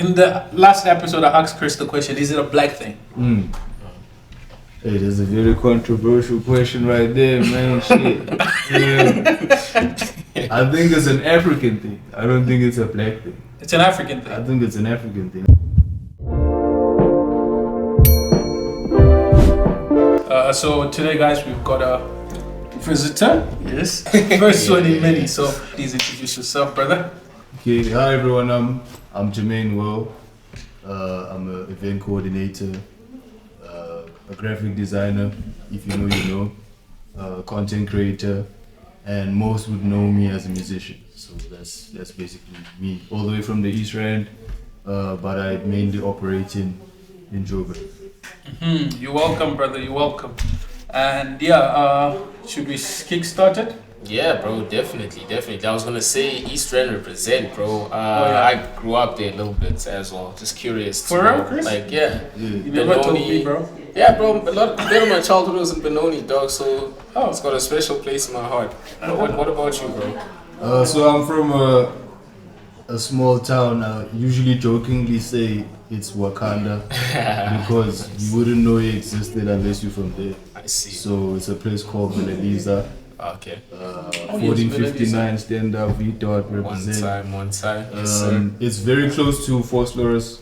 In the last episode, I asked Chris the question: is it a black thing? Hey, that's a very controversial question right there, man. Shit. Yeah. I think it's an African thing. I don't think it's a black thing. It's an African thing. I think it's an African thing. So today, guys, we've got a visitor. Yes, first one in many. So please introduce yourself, brother. Okay, hi everyone. I'm Jermaine Will. I'm an event coordinator, a graphic designer. If you know, you know. Content creator, and most would know me as a musician. So that's basically me, all the way from the East Rand, but I mainly operate in Joburg. You're welcome, brother. You're welcome. And yeah, should we kick start it? Yeah, bro, definitely. I was gonna say East Rand represent, bro. yeah. I grew up there a little bit as well. Just curious. For real, Chris? Like, yeah. You never told me, bro. Yeah, bro. A bit of my childhood was in Benoni, dog. So it's got a special place in my heart. What about you, bro? So I'm from a small town. I usually jokingly say it's Wakanda because you wouldn't know it existed unless you're from there. I see. So it's a place called Belaliza. Okay. 1459 stand up, V dot represent. One time. Yes, sir. It's very close to Forslorus.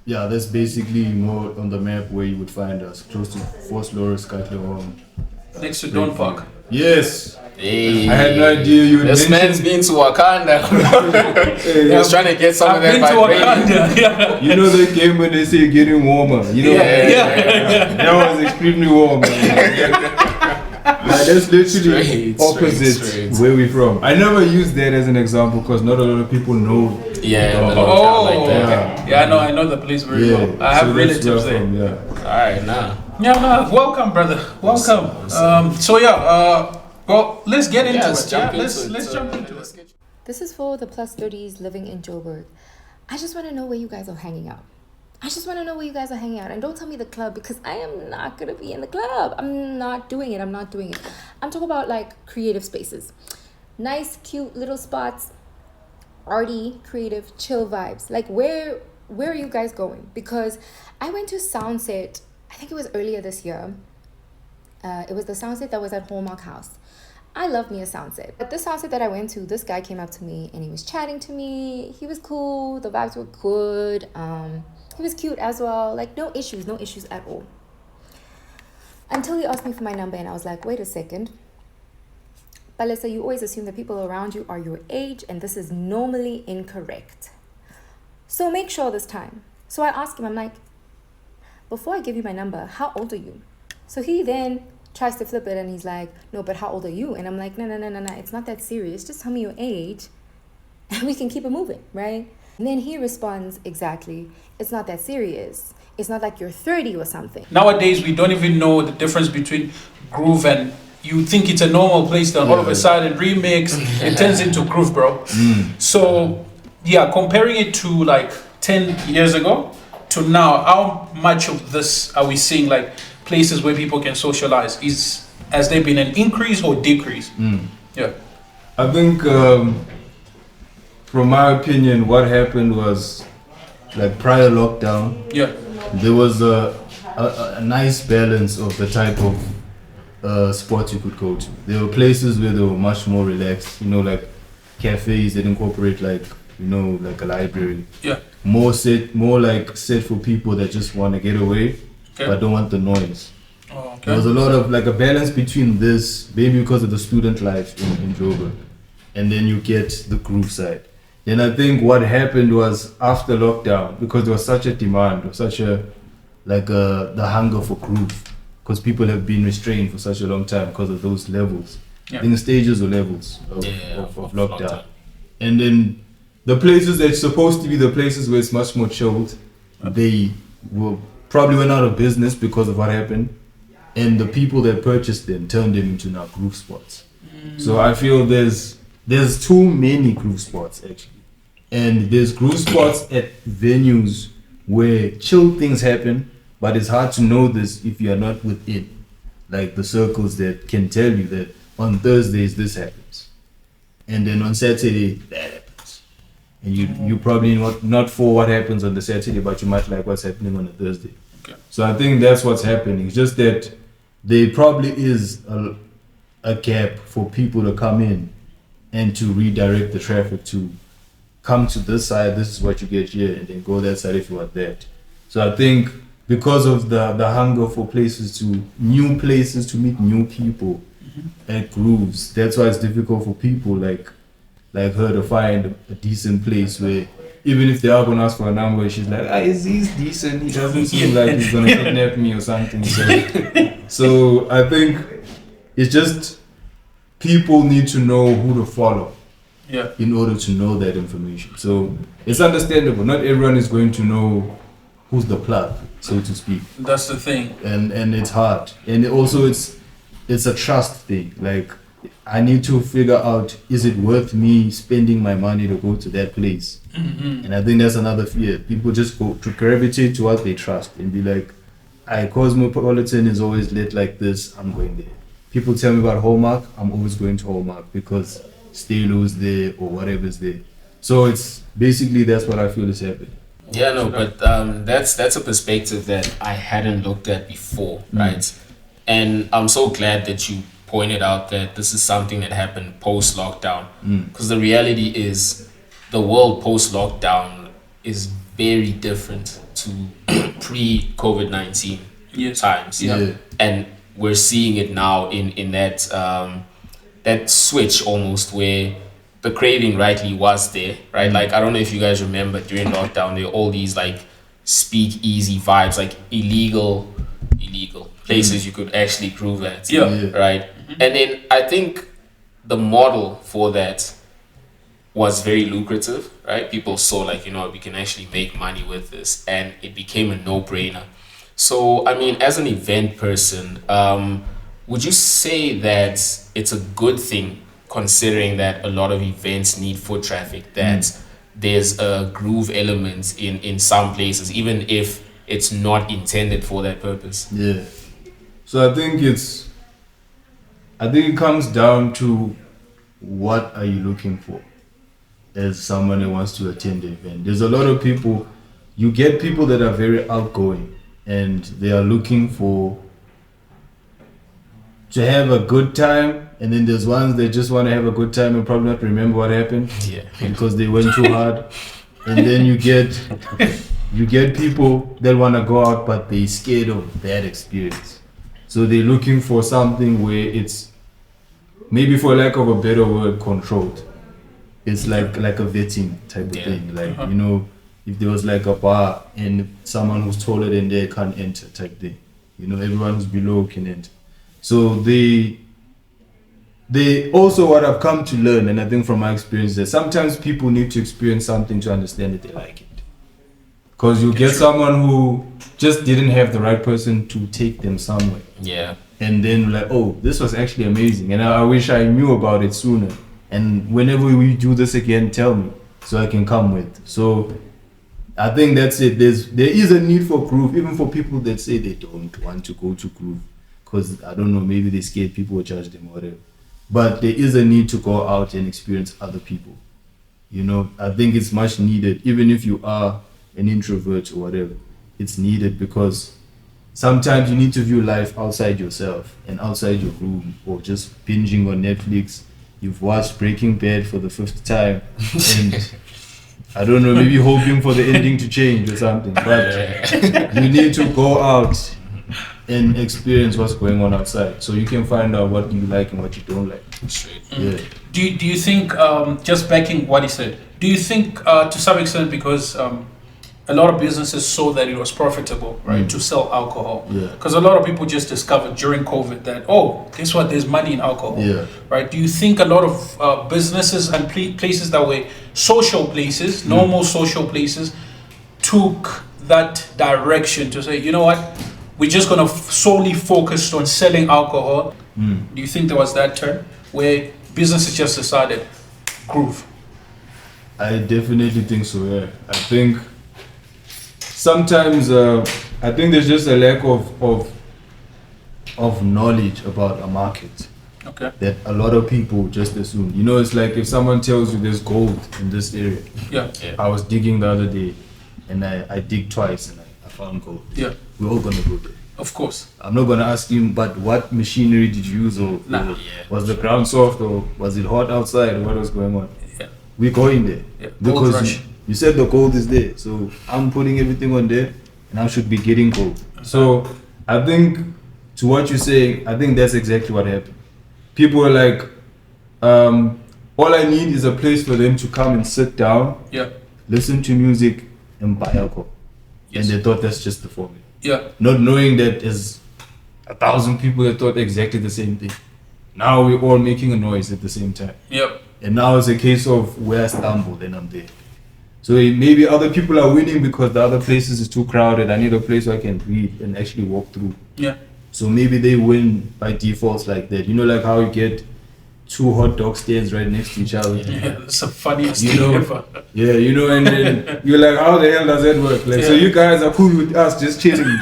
Yeah, that's basically more on the map where you would find us, close to Forslorus, Katlehong. Next to Don Park. Yes. Hey, I had no idea you would this man's been to Wakanda. He was trying to get some of that Wakanda. Yeah. You know that game when they say getting warmer. You know, Yeah. that was extremely warm. That's literally opposite where we're from. I never use that as an example because not a lot of people know. Yeah. Yeah, I know the place very well. I have relatives there. Alright, nah. Yeah, welcome, brother. Welcome. Awesome. Well, let's get into it. Let's jump into it. This is for the plus 30s living in Joburg. I just want to know where you guys are hanging out. And don't tell me the club because I am not going to be in the club. I'm not doing it. I'm talking about like creative spaces. Nice, cute little spots. Arty, creative, chill vibes. Like where are you guys going? Because I went to Soundset, I think it was earlier this year. It was the Soundset that was at Hallmark House. I love me a Soundset. At this Soundset that I went to, this guy came up to me and he was chatting to me. He was cool. The vibes were good. He was cute as well. Like no issues at all. Until he asked me for my number and I was like, wait a second. Balesa, you always assume that people around you are your age and this is normally incorrect. So make sure this time. So I asked him, I'm like, before I give you my number, how old are you? So he then tries to flip it and he's like, no, but how old are you? And I'm like, no, it's not that serious. Just tell me your age and we can keep it moving, right? And then he responds, exactly, it's not that serious. It's not like you're 30 or something. Nowadays, we don't even know the difference between groove and you think it's a normal place, then all of a sudden remix, it turns into groove, bro. So, yeah, comparing it to like 10 years ago to now, how much of this are we seeing like places where people can socialize? Has there been an increase or decrease? Yeah. I think, from my opinion, what happened was like prior lockdown. Yeah. There was a nice balance of the type of spots you could go to. There were places where they were much more relaxed, you know, like cafes that incorporate like, you know, like a library. Yeah. More like set for people that just want to get away, but don't want the noise. Oh, okay. There was a lot of like a balance between this, maybe because of the student life in Joburg, and then you get the groove side. And I think what happened was after lockdown, because there was such a demand, or such a like the hunger for groove, because people have been restrained for such a long time because of those levels, in stages or levels of lockdown. And then the places that's supposed to be the places where it's much more chilled, they probably went out of business because of what happened, and the people that purchased them turned them into now groove spots. So I feel there's too many groove spots actually, and there's groove spots at venues where chill things happen, but it's hard to know this if you are not within like the circles that can tell you that on Thursdays this happens and then on Saturday that happens. and you probably not for what happens on the Saturday, but you might like what's happening on a Thursday. Okay. So I think that's what's happening. It's just that there probably is a gap for people to come in and to redirect the traffic to come to this side. This is what you get here, and then go that side if you want that. So I think because of the hunger for new places to meet new people at grooves, that's why it's difficult for people like her to find a decent place where even if they are gonna ask for a number, she's like, is he decent? He doesn't seem like he's gonna kidnap me or something. So I think it's just people need to know who to follow in order to know that information. So it's understandable. Not everyone is going to know who's the plug, so to speak. That's the thing. And it's hard. And also it's a trust thing. Like, I need to figure out, is it worth me spending my money to go to that place? Mm-hmm. And I think that's another fear. People just go to gravitate to what they trust and be like, Cosmopolitan is always lit like this, I'm going there. People tell me about Hallmark, I'm always going to Hallmark because Stalo's there or whatever's there. So it's basically, that's what I feel is happening. Yeah, no, but that's a perspective that I hadn't looked at before, right? And I'm so glad that you pointed out that this is something that happened post-lockdown, because the reality is the world post-lockdown is very different to pre-COVID-19 times. Yeah. And we're seeing it now in that that switch almost where the craving rightly was there, right? Like, I don't know if you guys remember during lockdown, there were all these like speak-easy vibes, like illegal places you could actually groove at, right? And then I think the model for that was very lucrative, right? People saw like, we can actually make money with this, and it became a no-brainer. So, I mean, as an event person, would you say that it's a good thing, considering that a lot of events need foot traffic, that there's a groove element in some places, even if it's not intended for that purpose? Yeah. So I think it comes down to what are you looking for as someone that wants to attend the event. There's a lot of people, you get people that are very outgoing and they are looking to have a good time, and then there's ones that just want to have a good time and probably not remember what happened because they went too hard. And then you get people that want to go out but they're scared of bad experience. So they're looking for something where it's, maybe for lack of a better word, controlled. It's like a vetting type of thing. Like, if there was like a bar and someone who's taller than they can't enter type thing. Everyone who's below can enter. So they also, what I've come to learn, and I think from my experience, that sometimes people need to experience something to understand that they like it. Because you get someone who just didn't have the right person to take them somewhere. Yeah. And then like, oh, this was actually amazing, and I wish I knew about it sooner. And whenever we do this again, tell me so I can come with. So I think that's it. There is a need for groove, even for people that say they don't want to go to groove. Because, I don't know, maybe they're scared people will judge them or whatever. But there is a need to go out and experience other people. I think it's much needed, even if you are an introvert or whatever. It's needed because sometimes you need to view life outside yourself and outside your room, or just binging on Netflix. You've watched Breaking Bad for the 5th time and I don't know, maybe hoping for the ending to change or something. But you need to go out and experience what's going on outside, so you can find out what you like and what you don't like. Yeah. Do you think, just backing what he said, do you think to some extent, because a lot of businesses saw that it was profitable, right, to sell alcohol? Because a lot of people just discovered during COVID that, guess what, there's money in alcohol, right? Do you think a lot of businesses and places that were social places, normal social places, took that direction to say, you know what, we're just going to solely focus on selling alcohol? Do you think there was that turn where businesses just decided groove? I definitely think so, yeah. I think sometimes I think there's just a lack of knowledge about a market. Okay. that a lot of people just assume. You know, it's like if someone tells you there's gold in this area. Yeah. I was digging the other day, and I dig twice, and I found gold. Yeah. We're all gonna go there. Of course. I'm not gonna ask him, but what machinery did you use, or was the ground soft, or was it hot outside, or what was going on? Yeah. We're going there Gold because rush. you said the gold is there, so I'm putting everything on there, and I should be getting gold. So I think, to what you're saying, I think that's exactly what happened. People are like, all I need is a place for them to come and sit down, Yeah. listen to music, and buy alcohol. Yes. And they thought that's just the formula. Yeah. Not knowing that there's 1,000 people that thought exactly the same thing. Now we're all making a noise at the same time. Yep. And now it's a case of where I stumble, then I'm there. So maybe other people are winning because the other places is too crowded. I need a place where I can read and actually walk through. Yeah. So maybe they win by default like that. You know, like how you get two hot dog stands right next to each other. Yeah. That's the funniest You thing know, ever. yeah, you know, and then you're like, how the hell does that work? Like, so Yeah. you guys are cool with us just chilling.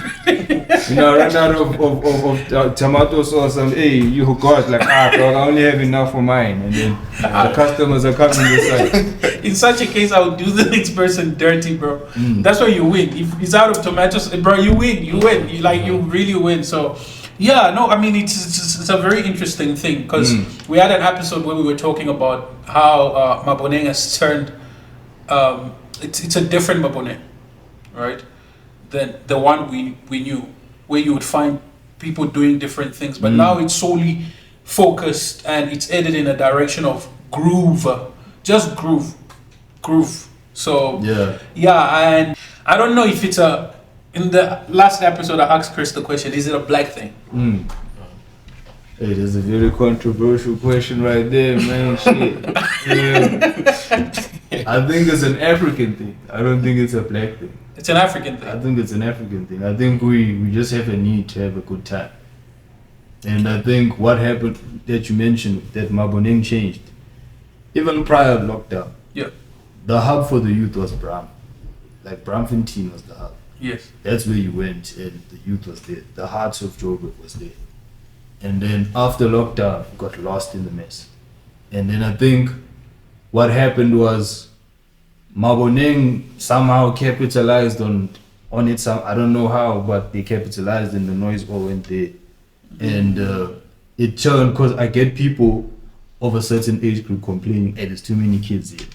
You know, I ran out of tomato sauce and hey, you got like, dog, I only have enough for mine. And then the customers are coming this side. In such a case, I would do the next person dirty, bro. That's why you win. If it's out of tomatoes, bro, you win. You win. You really win. So, yeah, no, I mean, it's a very interesting thing because we had an episode where we were talking about how Maboneng has turned. It's a different Maboneng, right? Than the one we knew, where you would find people doing different things. But now it's solely focused and it's headed in a direction of groove, just groove. So and I don't know if it's a. In the last episode, I asked Chris the question: is it a black thing? Hey, that's a very controversial question right there, man. Shit. Yeah. I think it's an African thing. I don't think it's a black thing. It's an African I thing. think it's an African thing. I think we just have a need to have a good time. And I think what happened that you mentioned, that Maboneng changed, even prior to lockdown, Yeah. the hub for the youth was Bram. Like Bramfontein was the hub. Yes. That's where you went and the youth was there. The hearts of Joburg was there. And then after lockdown, we got lost in the mess. And then I think what happened was Maboneng somehow capitalized on it. I don't know how, but they capitalized and the noise all went there. And it turned, because I get people of a certain age group complaining, hey, there's too many kids here.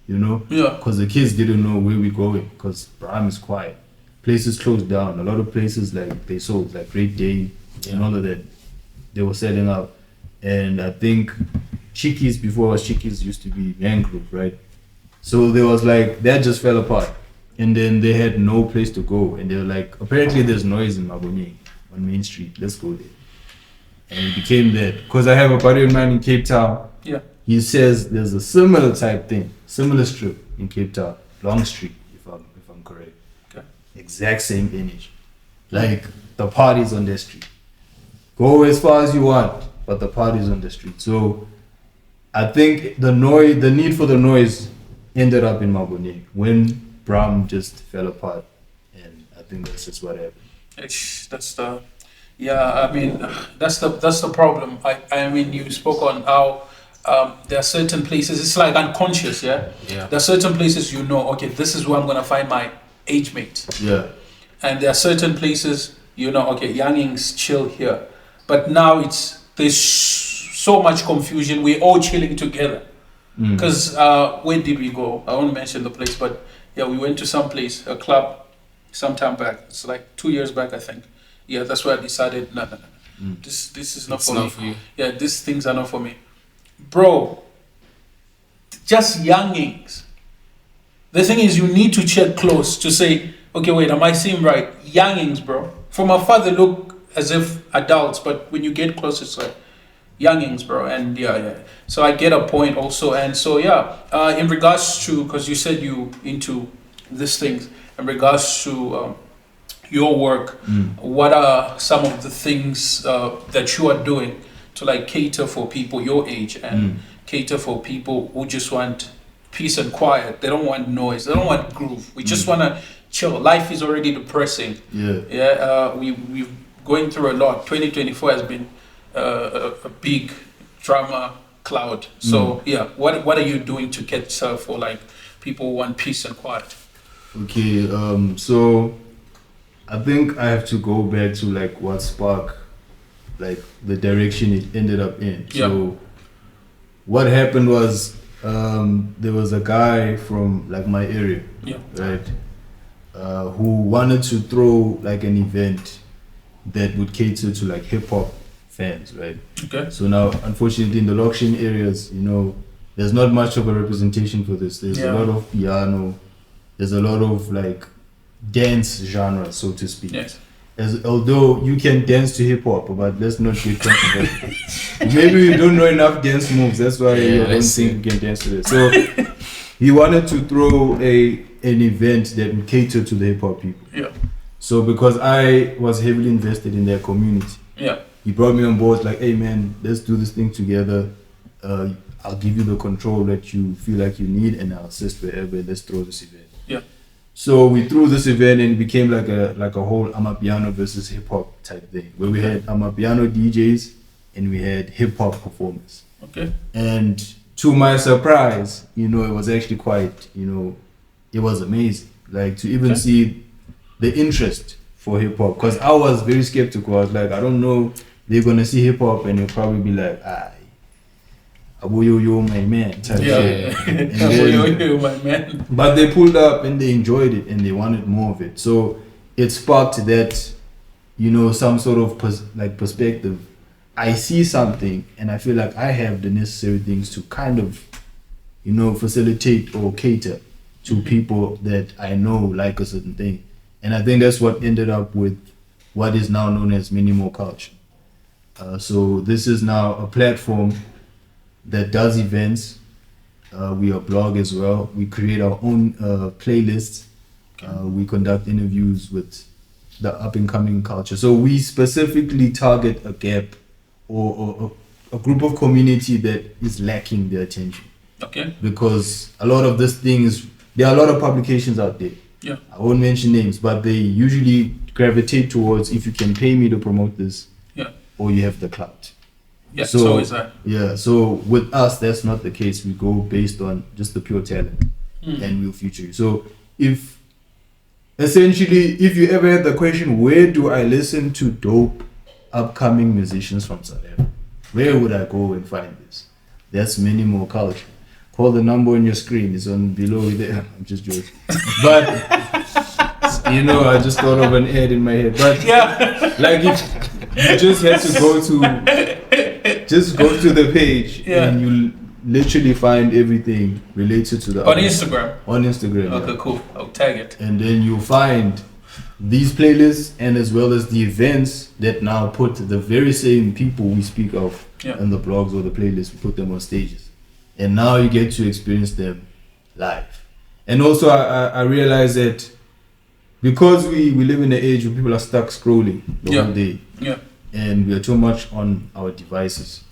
You know? Yeah. Because the kids didn't know where we're going, because Bram is quiet. Places closed down. A lot of places like they sold, like Great Day and all of that, they were selling out. And I think Chickies, before it was Chickies, used to be Mangrove, right? So there was like, that just fell apart. And then they had no place to go. And they were like, apparently there's noise in Maboneng on Main Street. Let's go there. And it became that. Because I have a buddy of mine in Cape Town. Yeah. He says there's a similar type thing, similar strip in Cape Town, Long Street, if I'm correct. Okay. Exact same energy. Like the party's on the street. Go as far as you want, but the party's on the street. So I think the need for the noise ended up in Maboneng when Bram just fell apart, and I think that's just what happened. That's the, I mean, that's the problem. I mean, you spoke on how there are certain places. It's like unconscious, yeah. Yeah. There are certain places you know. Okay, this is where I'm gonna find my age mates. Yeah. And there are certain places you know. Okay, youngings chill here, but now there's so much confusion. We're all chilling together. Because where did we go? I won't mention the place, but yeah, we went to some place, a club, some time back. It's like 2 years back, I think. Yeah, that's where I decided, no. This is not It's for not me. for you. Yeah, these things are not for me. Bro, just youngings. The thing is, you need to check close to say, okay, wait, am I seeing right? Youngings, bro. From afar, they look as if adults, but when you get close, it's like youngings, bro. And yeah. So I get a point also. And so, in regards to, because you said you into these things, in regards to your work, what are some of the things that you are doing to like cater for people your age and cater for people who just want peace and quiet? They don't want noise. They don't want groove. We just want to chill. Life is already depressing. We've going through a lot. 2024 has been a big drama cloud. So yeah, what are you doing to get for like people who want peace and quiet? Okay, so I think I have to go back to like what sparked like the direction it ended up in. Yeah. So what happened was there was a guy from like my area, Yeah. right, who wanted to throw like an event that would cater to like hip hop fans, right? Okay. So now, unfortunately, in the Lokshin areas, you know, there's not much of a representation for this. There's a lot of piano, there's a lot of like dance genre, so to speak. Yes. Although you can dance to hip hop, but let's not get controversial. Maybe you don't know enough dance moves. That's why you don't think you can dance to this. So he wanted to throw an event that would cater to the hip hop people. Yeah. So because I was heavily invested in their community, he brought me on board. Like, hey man, let's do this thing together. I'll give you the control that you feel like you need, and I'll assist wherever. Let's throw this event. Yeah. So we threw this event and it became like a whole Amapiano versus hip hop type thing, where we had Amapiano DJs and we had hip hop performers. Okay. And to my surprise, you know, it was actually quite, you know, it was amazing. Like to even see the interest for hip hop, because I was very skeptical. I was like, I don't know, they're gonna see hip hop and they'll probably be like, yo, my man type shit. And then, yo, my man. but they pulled up and they enjoyed it and they wanted more of it. So it sparked that, you know, some sort of perspective. I see something and I feel like I have the necessary things to kind of, you know, facilitate or cater to people that I know like a certain thing. And I think that's what ended up with what is now known as minimal culture. So this is now a platform that does events. We are blog as well. We create our own playlists. We conduct interviews with the up and coming culture. So we specifically target a gap or a group of community that is lacking their attention. Okay. Because a lot of this thing is, there are a lot of publications out there. Yeah. I won't mention names, but they usually gravitate towards if you can pay me to promote this, or you have the clout. Yeah, so is that. Yeah, so with us, that's not the case. We go based on just the pure talent and we'll feature you. So if you ever had the question, where do I listen to dope upcoming musicians from South Africa? Where would I go and find this? That's minimal culture. Call the number on your screen. It's on below there. I'm just joking. But, you know, I just thought of an ad in my head. But, like, if you just had to go to the page and you literally find everything related to the on Instagram. On Instagram. Okay, cool. I'll tag it. And then you'll find these playlists and as well as the events that now put the very same people we speak of in the blogs or the playlists. We put them on stages. And now you get to experience them live. And also I realize that because we live in an age where people are stuck scrolling the whole day. Yeah. And we are too much on our devices.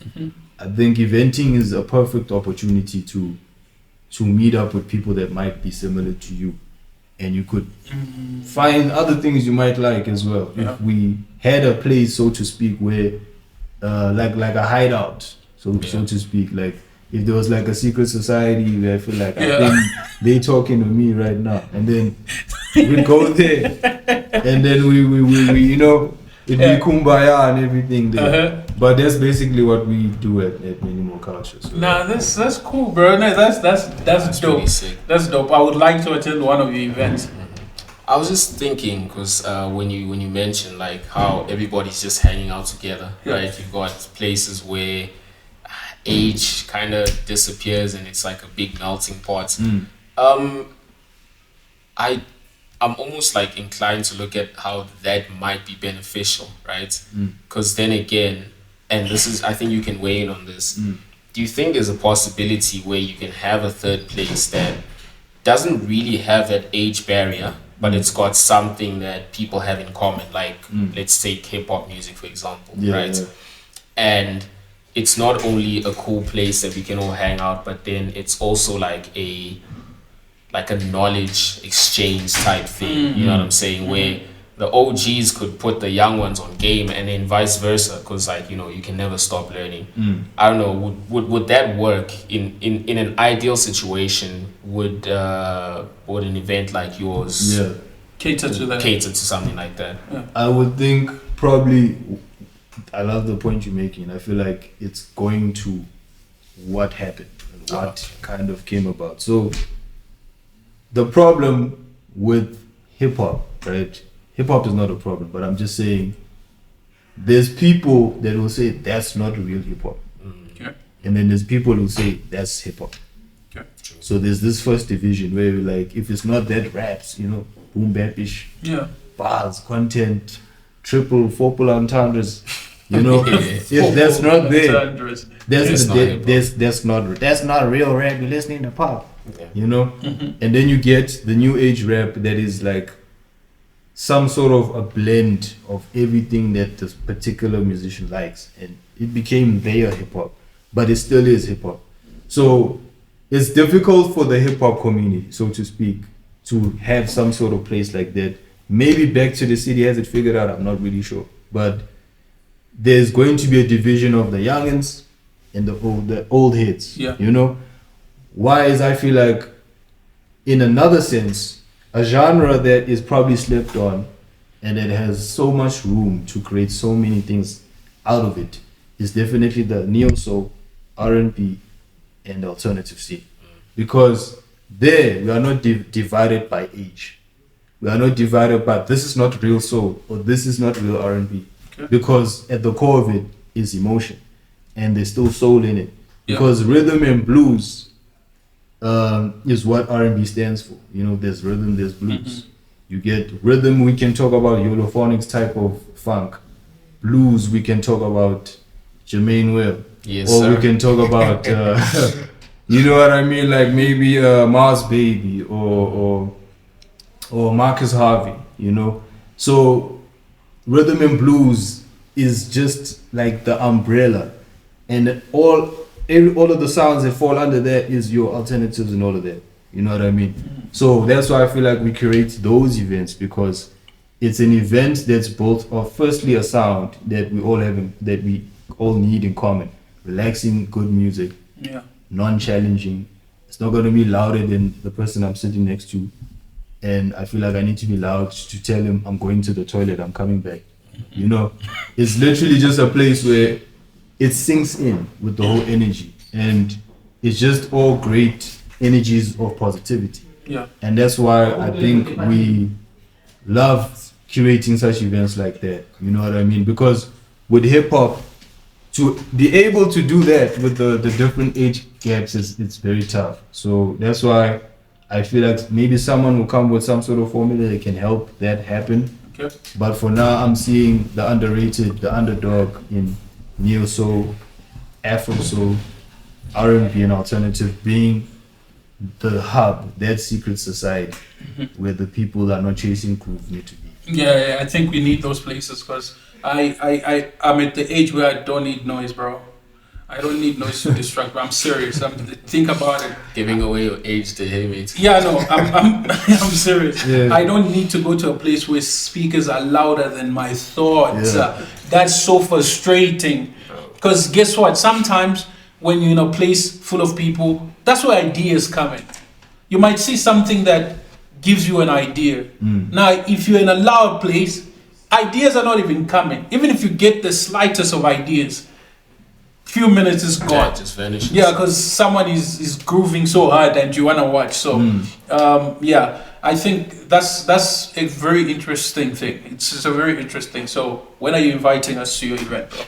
I think eventing is a perfect opportunity to meet up with people that might be similar to you, and you could find other things you might like as well. If we had a place, so to speak, where like a hideout, so to speak, like if there was like a secret society where I feel like I think they talking to me right now, and then we go there, and then we you know. It'd be kumbaya and everything there. But that's basically what we do at Minimal Culture. So. Nah, that's cool, bro. No, that's dope. Really sick. That's dope. I would like to attend one of your events. I was just thinking, because when you mentioned like how everybody's just hanging out together, right? You've got places where age kind of disappears and it's like a big melting pot. I'm almost like inclined to look at how that might be beneficial, right? Because then again, and this is, I think you can weigh in on this. Do you think there's a possibility where you can have a third place that doesn't really have that age barrier, but it's got something that people have in common, like let's take hip hop music, for example, right? Yeah. And it's not only a cool place that we can all hang out, but then it's also like a knowledge exchange type thing, you know what I'm saying, where the OGs could put the young ones on game, and then vice versa, because like, you know, you can never stop learning. I don't know, would that work in an ideal situation? Would an event like yours Cater to something like that? I would think probably. I love the point you're making. I feel like it's going to what happened and what kind of came about. So the problem with hip hop, right? Hip hop is not a problem, but I'm just saying there's people that will say that's not real hip hop. Okay. And then there's people who say that's hip hop. Okay. So there's this first division where we're like, if it's not that raps, you know, boom bap-ish, bars, content, triple, four entendres, you know, if that's not there, that's not real rap. You're listening to pop, you know. And then you get the new age rap that is like some sort of a blend of everything that this particular musician likes, and it became their hip hop, but it still is hip hop. So it's difficult for the hip hop community, so to speak, to have some sort of place like that. Maybe Back to the City has it figured out, I'm not really sure, but there's going to be a division of the youngins and the old heads. You know, why is I feel like in another sense a genre that is probably slept on and that has so much room to create so many things out of it is definitely the neo soul, R&B, and alternative scene. Because there we are not divided by age. We are not divided by this is not real soul or this is not real R&B. Because at the core of it is emotion, and there's still soul in it. Because rhythm and blues is what R&B stands for. You know, there's rhythm, there's blues. You get rhythm, we can talk about Europhonics type of funk. Blues, we can talk about Jermaine Will. We can talk about, you know what I mean? Like maybe Mars Baby or Marcus Harvey, you know? So rhythm and blues is just like the umbrella, and all of the sounds that fall under that is your alternatives and all of that. You know what I mean? So that's why I feel like we create those events, because it's an event that's built of firstly a sound that we all have, that we all need in common. Relaxing, good music, non-challenging. It's not going to be louder than the person I'm sitting next to. And I feel like I need to be loud to tell him I'm going to the toilet, I'm coming back. You know, it's literally just a place where it sinks in with the whole energy, and it's just all great energies of positivity. And that's why I think we love curating such events like that. You know what I mean? Because with hip hop, to be able to do that with the different age gaps it's very tough. So that's why I feel like maybe someone will come with some sort of formula that can help that happen. But for now, I'm seeing the underrated, the underdog in neo soul, Afro soul, R&B, and alternative being the hub, that secret society where the people that are not chasing groove need to be. I think we need those places, because I'm at the age where I don't need noise, bro. I don't need noise to distract me. I'm serious. Think about it. Giving away your age to him, it's I'm serious. I don't need to go to a place where speakers are louder than my thoughts. That's so frustrating. Because guess what? Sometimes when you're in a place full of people, that's where ideas come in. You might see something that gives you an idea. Now, if you're in a loud place, ideas are not even coming. Even if you get the slightest of ideas, few minutes is gone. It just vanishes. Because someone is grooving so hard and you want to watch. So, I think that's a very interesting thing. It's a very interesting. So, when are you inviting us to your event, bro?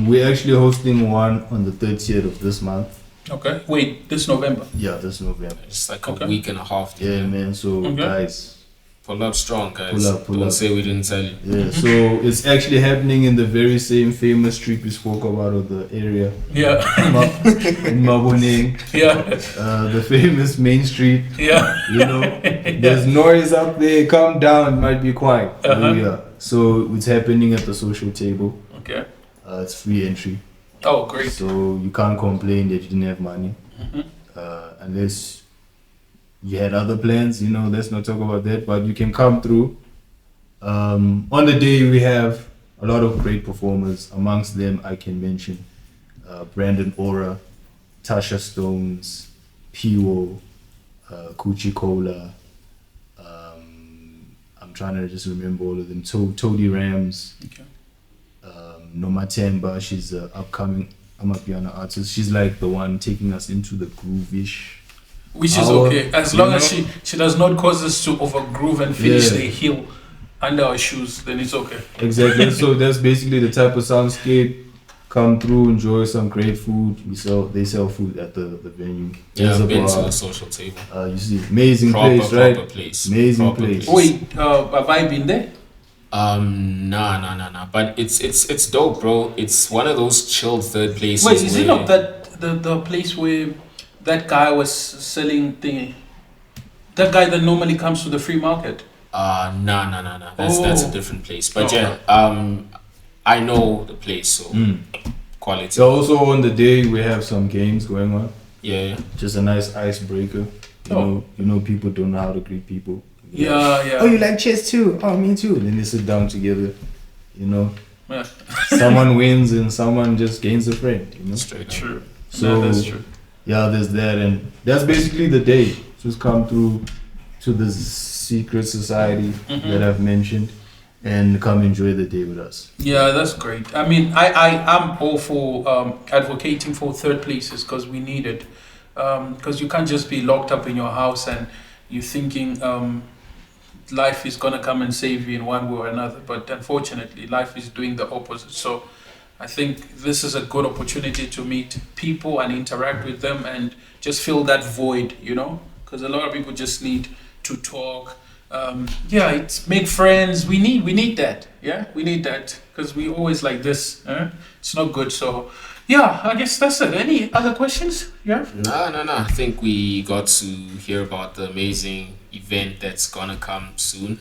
We're actually hosting one on the 30th of this month. Okay. Wait, this November? Yeah, this November. It's like a week and a half. Man. So, guys, pull up strong, guys. Pull Don't up. say we didn't tell you. Yeah, so it's actually happening in the very same famous street we spoke about of the area. In Mabuning. The famous main street. You know, there's noise up there. Calm down, it might be quiet. So it's happening at the social table. Okay. It's free entry. Oh, great. So you can't complain that you didn't have money. Unless you had other plans, you know, let's not talk about that, but you can come through On the day, we have a lot of great performers. Amongst them, I can mention Brandon Ora, Tasha Stones, Piwo, Kuchi Kola. I'm trying to just remember all of them. Toady Rams, Okay. Noma Temba. She's an upcoming Amapiano artist. She's like the one taking us into the groove-ish. Which is hour, okay, as you long know? as she does not cause us to overgroove and finish Yeah. the heel under our shoes, then it's okay. Exactly. So that's basically the type of soundscape. Come through, enjoy some great food. They sell food at the venue. Yeah, There's a I've been to bar. the social table. You see, amazing Proper place, right? place. Amazing Proper place. Wait, have I been there? Nah. But it's dope, bro. It's one of those chilled third places. Wait, is it where- not that the place where that guy was selling thingy? That guy that normally comes to the free market. Nah. That's a Oh. different place. But Oh, yeah, I know the place, so quality. So also on the day we have some games going on. Yeah. Just a nice icebreaker. You know, people don't know how to greet people. Yeah. Oh, you like chess too? Oh, me too. Then they sit down together. You know, Yeah. someone wins and someone just gains a friend. You know. Straight up. True. So No, that's true. yeah, there's that, and that's basically the day. Just come through to this secret society Mm-hmm. that I've mentioned, and come enjoy the day with us. Yeah, that's great. I mean, I'm all for advocating for third places because we need it. Because you can't just be locked up in your house and you're thinking life is gonna come and save you in one way or another. But unfortunately, life is doing the opposite. So I think this is a good opportunity to meet people and interact with them and just fill that void, you know? Because a lot of people just need to talk. It's make friends. We need that. Yeah, we need that because we always like this. It's not good. So, yeah, I guess that's it. Any other questions? Yeah. No. I think we got to hear about the amazing event that's gonna come soon.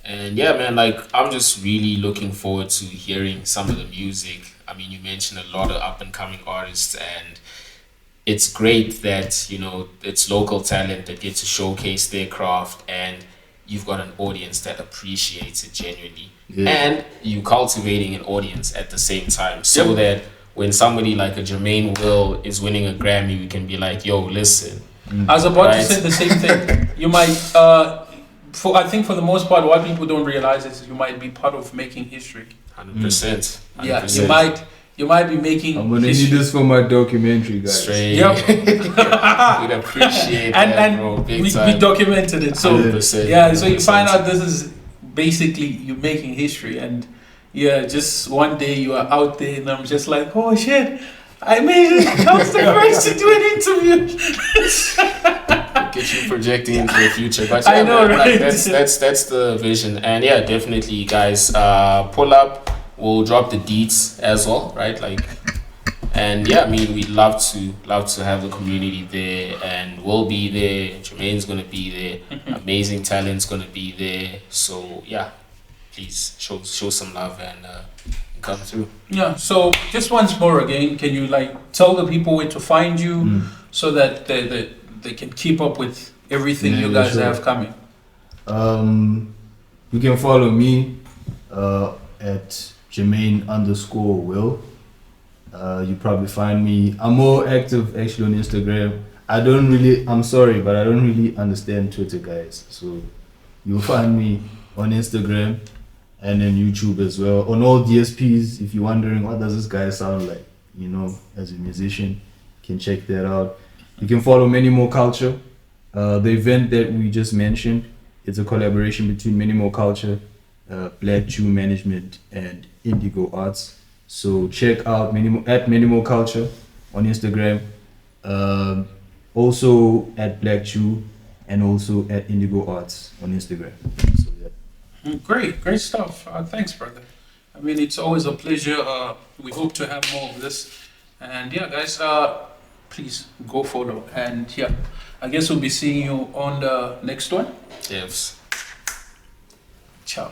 And yeah, man, like I'm just really looking forward to hearing some of the music. I mean, you mentioned a lot of up and coming artists, and it's great that, you know, it's local talent that gets to showcase their craft, and you've got an audience that appreciates it genuinely. Yeah. And you cultivating an audience at the same time, so Yep. that when somebody like a Jermaine Will is winning a Grammy, we can be like, yo, listen. I was about to Right. say the same thing. You might, I think for the most part, what people don't realize is you might be part of making history. 100%. Yeah, you might be making I'm gonna history. need this for my documentary, guys. Straight. Yep. We'd appreciate that, and bro. Big we time. documented it. So 100%, yeah, so you 100%. find out this is basically you making history, and yeah, just one day you are out there, and I'm just like, oh shit, I made it. I was the first to do an interview. Get you projecting into the future, but I yeah, know, man, right? like, that's the vision, and yeah, definitely, guys, pull up. We'll drop the deets as well, right? Like, and yeah, I mean, we'd love to have the community there, and we'll be there. Jermaine's gonna be there. Amazing talent's gonna be there. So yeah, please show some love and come through. Yeah. So just once more again, can you like tell the people where to find you so that they can keep up with everything you guys sure. have coming? You can follow me at Jermaine_Will. You probably find me. I'm more active actually on Instagram. I'm sorry, but I don't really understand Twitter, guys. So you'll find me on Instagram and then YouTube as well. On all DSPs, if you're wondering what does this guy sound like, you know, as a musician, you can check that out. You can follow Many More Culture. The event that we just mentioned, it's a collaboration between Many More Culture, Black Jew Management, and Indigo Arts. So check out Many More Culture on Instagram, also at Black Jew, and also at Indigo Arts on Instagram. So yeah. Great stuff. Thanks, brother. I mean, it's always a pleasure. We hope to have more of this. And yeah, guys, please go follow. And yeah, I guess we'll be seeing you on the next one. Yes. Ciao.